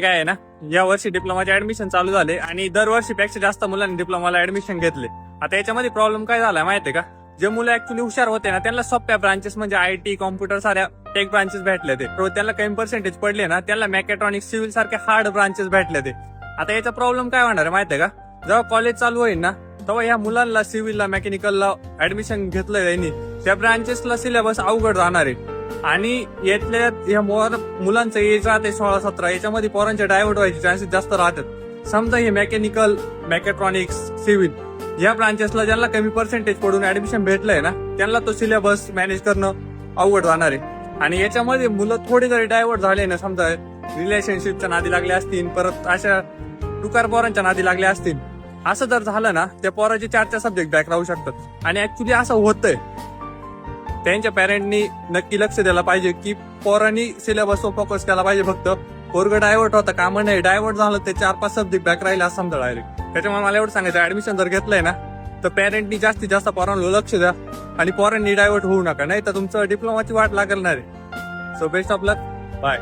काय आहे ना, या वर्षी डिप्लोमाचे ऍडमिशन चालू झाले आणि दरवर्षीपेक्षा जास्त मुलांनी डिप्लोमाला ऍडमिशन घेतले. आता याच्यामध्ये प्रॉब्लेम काय झाला माहितीये का, जे मुलं ऍक्च्युली हुशार होते ना त्यांना सोप्या ब्रांचेस म्हणजे आयटी, कॉम्प्युटर साऱ्या टेक ब्रांचेस भेटले ते. त्यांना कमी पर्सेंटेज पडले ना त्यांना मेकॅट्रॉनिक्स, सिव्हिल सारखे हार्ड ब्रांचेस भेटले ते. आता याचा प्रॉब्लेम काय होणार आहे माहितीये का, जेव्हा कॉलेज चालू होईल ना तेव्हा या मुलांना सिव्हिलला, मेकॅनिकलला ऍडमिशन घेतलं त्यांनी, त्या ब्रांचेसला सिलेबस अवघड राहणार आहे. आणि यातल्या या मुलांचं एज राहते 16-17, याच्यामध्ये पोरांचे डायव्हर्ट व्हायचे चान्सेस जास्त राहतात. समजा हे मेकॅनिकल, मेकॅट्रॉनिक्स, सिव्हिल या ब्रांचेसला ज्यांना कमी पर्सेंटेज पडून ऍडमिशन भेटलंय ना त्यांना तो सिलेबस मॅनेज करणं अवघड राहणार आहे. आणि याच्यामध्ये मुलं थोडे जरी डायव्हर्ट झाले ना, समजा रिलेशनशिपच्या नादी लागले असतील, परत अशा टुकार पोरांच्या नादी लागले असतील, असं जर झालं ना त्या पोराचे 4 सब्जेक्ट बॅक राहू शकतात. आणि ऍक्च्युली असं होतंय. त्यांच्या पॅरेंटनी नक्की लक्ष द्यायला पाहिजे की पोरांनी सिलेबसवर फोकस केला पाहिजे. फक्त पोरगं डायव्हर्ट होता कामा नाही, डायव्हर्ट झालं ते 4-5 सब्जेक्ट बॅक राहिले असं समजा डायरेक्ट. त्याच्यामुळे मला एवढं सांगायचं, ऍडमिशन जर घेतलंय ना तर पॅरेंटनी जास्तीत जास्त पोरांना लक्ष द्या आणि पोरांनी डायव्हर्ट होऊ नका, नाही तर तुमचं डिप्लोमाची वाट लागणार आहे. So best of luck, bye.